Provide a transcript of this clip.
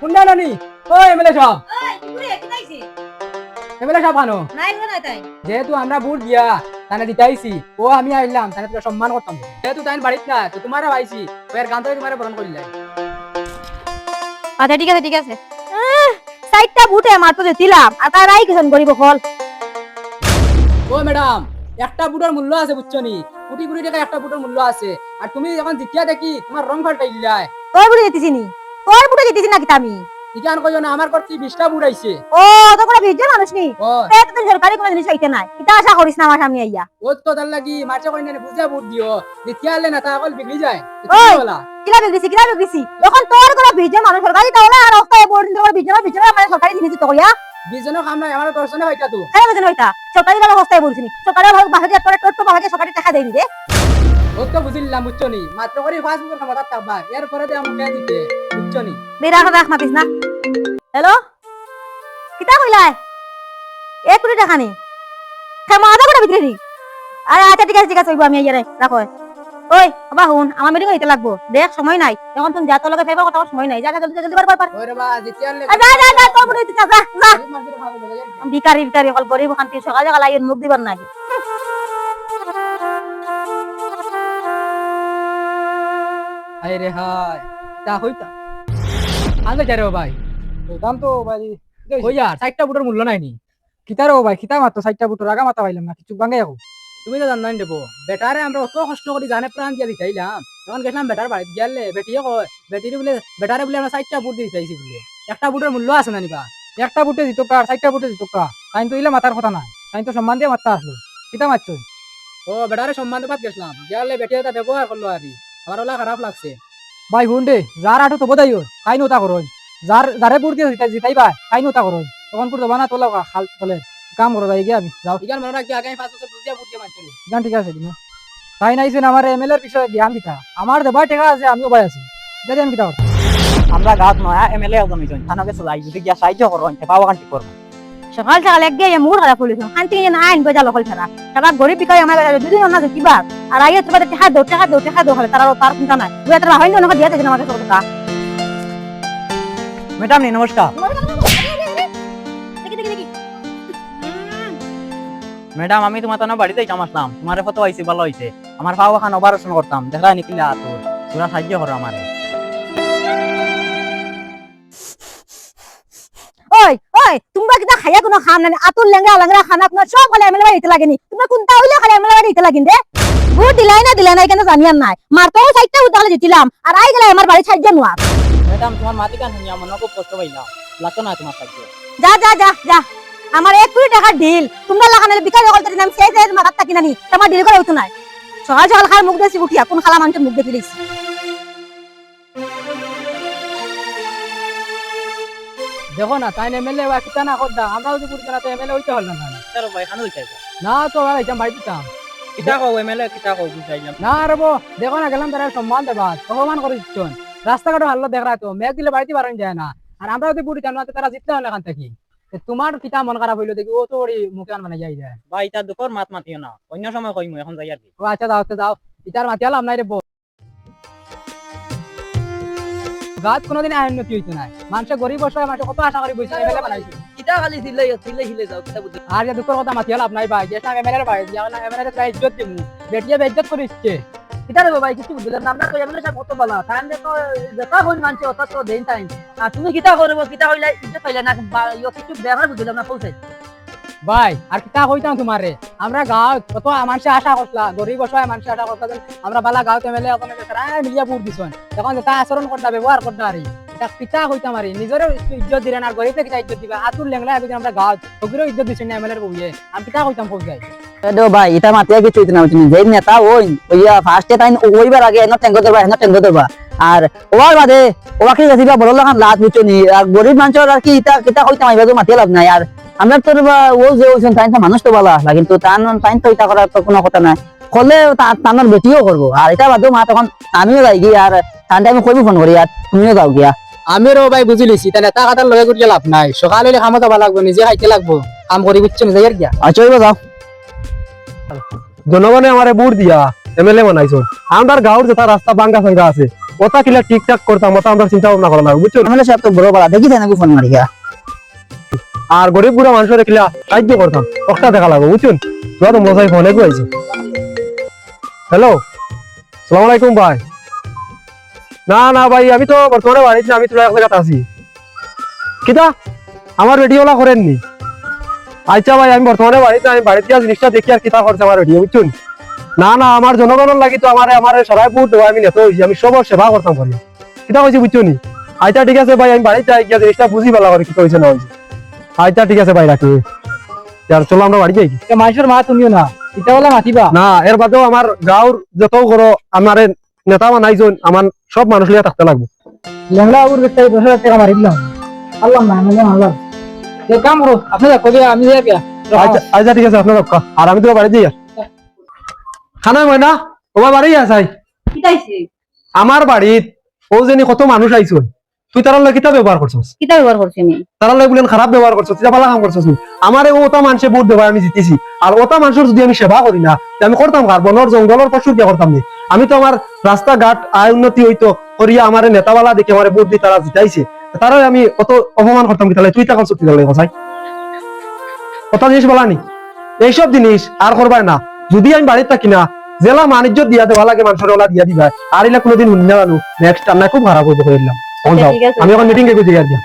কোনটা নানি ও এমএলএ সাহেব ওই তুই কি নাইছি এমএলএ সাহেব আনো নাই না তাই যেহেতু আমরা ভোট দিয়া তানে দিতাইছি ও আমি আইলাম তানে তোরা সম্মান করতাম যেহেতু তাই বাড়িত না তো তোমারও আইছি ওর গান তো তোমারে বরণ করিলাই আচ্ছা ঠিক আছে সাইডটা বুটে মাত্র দিলাম আর তার আই কিছু গরিব ফল ও ম্যাডাম একটা বুটের মূল্য আছে বুঝছো নি কোটি কোটি টাকা একটা বুটের মূল্য আছে আর তুমি যখন জিতিয়া দেখি তোমার রং ফাল্টাই দিলাই তোর বুটে দিতেছি নি তোর বুটে দিতেছি নাকি আমি ইকান কইও না আমার করতে 20টা বুট আইছে ও তো কোনো ভিজে মানুষ নি ও এত তো সরকারি কোনো জিনিস হইতে নাই এটা আশা করিস না আমার সামনে আইয়া ও তো তার লাগি মারছে কই না বুঝা বুট দিও জিতিয়া হলে না তা আকল বিগড়ি যায় ওই! বলা কিলা বিগড়িছি এখন তোর কোনো ভিজে মানুষ সরকারি তাহলে আর রাস্তায় বোর্ড দিতে ভিজে মানে সরকারি জিনিস তো কইয়া 20 জনের কাম নাই আমার দর্শনে হইতা তো হ্যাঁ বুঝেন হইতা সরকারি ভাবে রাস্তায় বলছিনি সরকারি ভাবে বাহাকে তোর টোটো বাহাকে সরকারি টাকা দেই রে ও তো বুঝিলাম বুঝছো নি মাত্র করে ফাসবুকের ক্ষমতা থাকবা এর পরে দে আমাকে দিতে বুঝছো নি বেরা রাখ মাতিস না হ্যালো কিতা কইলাই 1 কোটি টাকা নি কেমন আদা করে বিক্রি নি আরে আচ্ছা ঠিক আছে হইব আমি আইয়া রে রাখো ওই বাবা হুন আমার মিটিং হইতে লাগবো দেখ সময় নাই এখন তুমি যা তোর লগে ফেরবার কথা সময় নাই যা জলদি পার ওই রে বা জিতিয়া হলে যা তোর বুড়ি যা ভিকারি হল গরিব শান্তি সকাল সকাল আইয়ের মুখ দিবার নাকি আরে রে হায় তা হইতা আগে যারে ভাই দাম তো ভাই ওই আর 60টা বুটের মূল্য নাই নি কিতারো ভাই কিতা মাত্র 60টা বুটের আগা মাথা পাইলাম না কিছু ভাঙে যাবো তুমি তো জানাই দেবো বেটারে আমরা অত কষ্ট করি জানে প্রাণ দিয়ে দিতাইলাম যখন গেছিলাম বেটার বাড়িতে গেলে বেটিয়ে কয় বেটিরে বলে বেটারে বলে আমরা 60টা বুট দিতাইছি বলে একটা বুটের মূল্য আছে না নিবা একটা বুটে দিত কার 60টা বুটে দিত কা তাই তো ইলা মাথার কথা না তাই তো সম্মান দিয়ে মারতে আসলো কিতা মারছো ও বেটারে সম্মান দিয়ে গেছিলাম গেলে বেটিয়ে তা ব্যবহার করলো আর আমার ওলা খারাপ লাগছে ভাই হুন্ডে যার আটো তো বোধাই কাই নতা করো যারে বুট দিয়ে জিতাই ভাই কাই নতা করো তখন পুরো বানা তোলা খাল তোলে কাম করো যাই গিয়ে আমি যাও ইগান মনে রাখি আগামী 5 বছর বুঝিয়া বুট দিয়ে মারছি গান ঠিক আছে দিন তাই নাইছেন আমার এমএলএর বিষয়ে জ্ঞান দিতা আমার দেবার টাকা আছে আমিও ভাই আছি যদি আমি কিতা করতাম আমরা গাত নয় এমএলএ কমিশন থানাকে চলাই যদি গিয়া সাহায্য করো পাওয়া কান্তি করবো সকাল সকাল এক গিয়ে মুড খারাপ হইল শান্তি না আইন গজা লকল ছাড়া সারা গরিব বিকাই আমার দুদিন না কিবা আর আইয়ে তোমার টাকা দাও হলে তার চিন্তা নাই দুই টাকা হইলো না দিয়া দেন আমাকে টাকা ম্যাডাম নমস্কার ম্যাডাম আমি তোমার তো বাড়িতে যাইতাম আসলাম তোমার ফটো আইছি ভালো হইছে আমার পাওয়া খান অপারেশন করতাম দেখা নিকিলা তোর তোরা সাহায্য করো আমারে ওই তোমরা কিটা খাইয়া কোনো খাম না আতুল লেঙ্গা লেঙ্গা খানা কোনো সব খালি এমএলএ বাড়িতে লাগেনি তোমরা কোনটা হইলে খালি এমএলএ বাড়িতে লাগিন রে ভোট দিলাই না কেন জানিয়ার নাই মারতেও সাইডটা উঠালে জিতিলাম আর আই গেলে আমার বাড়ি সাইড নোয়া ম্যাডাম তোমার মাটি কান শুনিয়া মনে খুব কষ্ট পাইলাম লাগতো না তোমার সাহায্য যা আমার 1 কোটি টাকা ডিল তোমরা লাগানের বিকাশ করতে দিলাম সেই মাথার থাকি নানি তোমার ডিল করে হতো নাই সকাল সকাল খার মুখ দেখি উঠিয়া কোন খালা মানুষের মুখ দেখি দিছি দেখো না তাই এমএলএ বা কিতা না করদা আমরাও যদি করি না তো এমএলএ হইতে হল না তার ভাই খানো হইছে না তো ভাই যাম বাড়িতে যাম কিতা কও এমএলএ কিতা কও বুঝাইলাম না রবো দেখো না গেলাম তারা সম্মান দেবা অপমান করে দিচ্ছেন রাস্তাঘাটে হাল্লা দেখ তো মেঘ দিলে বাড়িতে বাড়ানো যায় না আর আমরা যদি বুড়ি জানো তারা জিততে হলে এখান থেকে তোমার কিতা মন খারাপ হইলো দেখি ও তো ওই মুখে মানে যাই যায় ভাই তা দুপুর মাত মাতিও না অন্য সময় কইমু এখন যাই আর কি ও আচ্ছা যাও ইটার মাতি আলাম নাই রে বউ গাছ কোনোদিন উন্নতি হইতো না মানুষের গরিব বসে মানুষ কত আশা করি বসে এমএলএ বানাইছে কিতা খালি ছিলে हिले যাও কিতা বুঝি আর যে দুঃখের কথা মাতি আলাম নাই ভাই যে এমএলএ ভাই যে এমএলএ প্রায় ইজ্জত দিমু বেটিয়ে বেইজ্জত করে ইচ্ছে কিতা রে ভাই কিছু বুঝলাম না আমরা কই এমএলএ সাহেব কত বলা টাইম দেখো দেখা হই মানছে অত তো দেন টাইম আর তুমি কিতা করব কিতা হইলা ইজ্জত হইলা না ইয়ো কিছু ব্যাপার বুঝলাম না পৌঁছে ভাই আর কিতা কইতাম তোমারে আমরা গাঁও কত মানুষে আশা করলা গরিব বসায় মানুষে আশা করতেন আমরা বালা গাঁও এমএলএ ওখানে মিলিয়া বুট দিছন তখন যেটা আচরণ করতা ব্যবহার করতা আর এটা কিতা কইতাম আর নিজেরও ইজ্জত দিলেন আর গরিবকে কিতা ইজ্জত দিবা আতুর লেংলা একদিন আমরা গাঁও ওগুলো ইজ্জত দিছেন না এমএলএর বউয়ে আমি কিতা কইতাম পৌঁছাই দো ভাই এটা মাতিয়া কিছু হইতে না তুমি যেই নেতা ওইয়া ফার্স্টে তাই ওইবার আগে এনো টেঙ্গো দেবা আর ওবার বাদে ওকে গেছিবা বড় লাগান লাত বুঝনি আর গরিব মানুষের আর কি কিতা কইতাম আইবা মাতিয়া লাভ নাই আর আমরা তোর ও যে ওইজন তাই মানুষ তো বলা না কিন্তু তাই তো এটা করার তো কোনো কথা নাই করলে তানোর বেটিও করবো আর এটা বাদেও মা তখন আমিও যাই গিয়ে আর তানটা আমি কইবো ফোন করি আর তুমিও যাও গিয়া আমিরও ভাই বুঝি লিছি তাই নেতা খাতার লগে করিয়া লাভ নাই সকাল হইলে খামা যাবা লাগবে নিজে খাইতে লাগবো কাম করি বুঝছো না যাই আর গিয়া আচ্ছা যাও জনগণে আমারে বুট দিয়া এমএলএ বানাইছুন আমার গাঁৱৰ যেটা রাস্তা বাঙ্গা সাঙ্গা আছে ওটা কিলা ঠিকঠাক করতাম ওটা আমরা চিন্তা ভাবনা করা লাগবে বুঝছো এমএলএ সাহেব তো বড় বড় দেখিছেন নাকি ফোন মারিয়া আর গরিব বুড়া মানুষের কিলা সাহায্য করতাম ওটা দেখা লাগবে বুঝছুন তোরা তো মজাই ফোনে কইছে হ্যালো সালাম আলাইকুম ভাই না না ভাই আমি তো বর্তমানে বাড়িতে না, আমি তোরা এক জায়গাতে আছি কিতা আমার রেডিওলা করেননি আচ্ছা ভাই আমি বর্তমানে বাড়িতে আমি বাড়িতে গিয়ে জিনিসটা দেখি আর কিতা করছে আমার রেডিও বুঝছুন না না আমার জনগণের লাগি তো আমার সরাইপুর দেওয়া আমি নেতা হয়েছি আমি সবার সেবা করতাম করি কিতা হয়েছে বুঝছো নি আচ্ছা ঠিক আছে ভাই আমি বাড়িতে গিয়ে জিনিসটা বুঝি পেলা করে কিতা হয়েছে না হয়েছে আচ্ছা ঠিক আছে ভাই রাখি আর চলো আমরা বাড়ি যাই কি মানুষের মা তুমিও না ইটা বলা মাতিবা না এর বাদেও আমার গাঁৱৰ যত করো আমার নেতা বানাইজন আমার সব মানুষ লিয়া থাকতে লাগবে লেংলা বাবুর বেটা 10,000 টাকা মারি দিলাম আল্লাহ না আল্লাহ যে কাম করো আপনারা কবে আমি যাই বিয়া আচ্ছা আচ্ছা ঠিক আছে আপনার রক্ষা আর আমি তো বাড়ি যাই খানা ময়না তোমার বাড়ি আসাই কিতাইছে আমার বাড়িত ও জানি কত মানুষ আইছুন তুই তার লাগে কিতা ব্যবহার করছস কিতা ব্যবহার করছি আমি তার লাগে বলেন খারাপ ব্যবহার করছস তুই ভালো কাম করছস আমারে ওটা মানুষে ভোট দেওয়া আমি জিতেছি আর ওটা মানুষের যদি আমি সেবা করি না তে আমি করতাম কার বনর জঙ্গলের পশু দিয়ে করতাম নি আমি তো আমার রাস্তাঘাট আয় উন্নতি হইতো করিয়া আমার নেতাওয়ালা দেখে আমার ভোট দিয়ে তারা জিতাইছে তারাও আমি কত অপমান করতাম কি তাহলে তুই তখন সত্যি তাহলে কথাই কথা জিনিস বলা নি এইসব জিনিস আর করবাই না যদি আমি বাড়িতে থাকি না জেলা বাণিজ্য দিয়া দেওয়া লাগে মানুষের ওলা দিয়া দিবা আর এলা কোনোদিন শুনি না জানো নেক্সট টাইম না খুব খারাপ হইব কইলাম আচ্ছা, ঠিক আছে। আমি এখন মিটিং এ গিয়ে দিয়া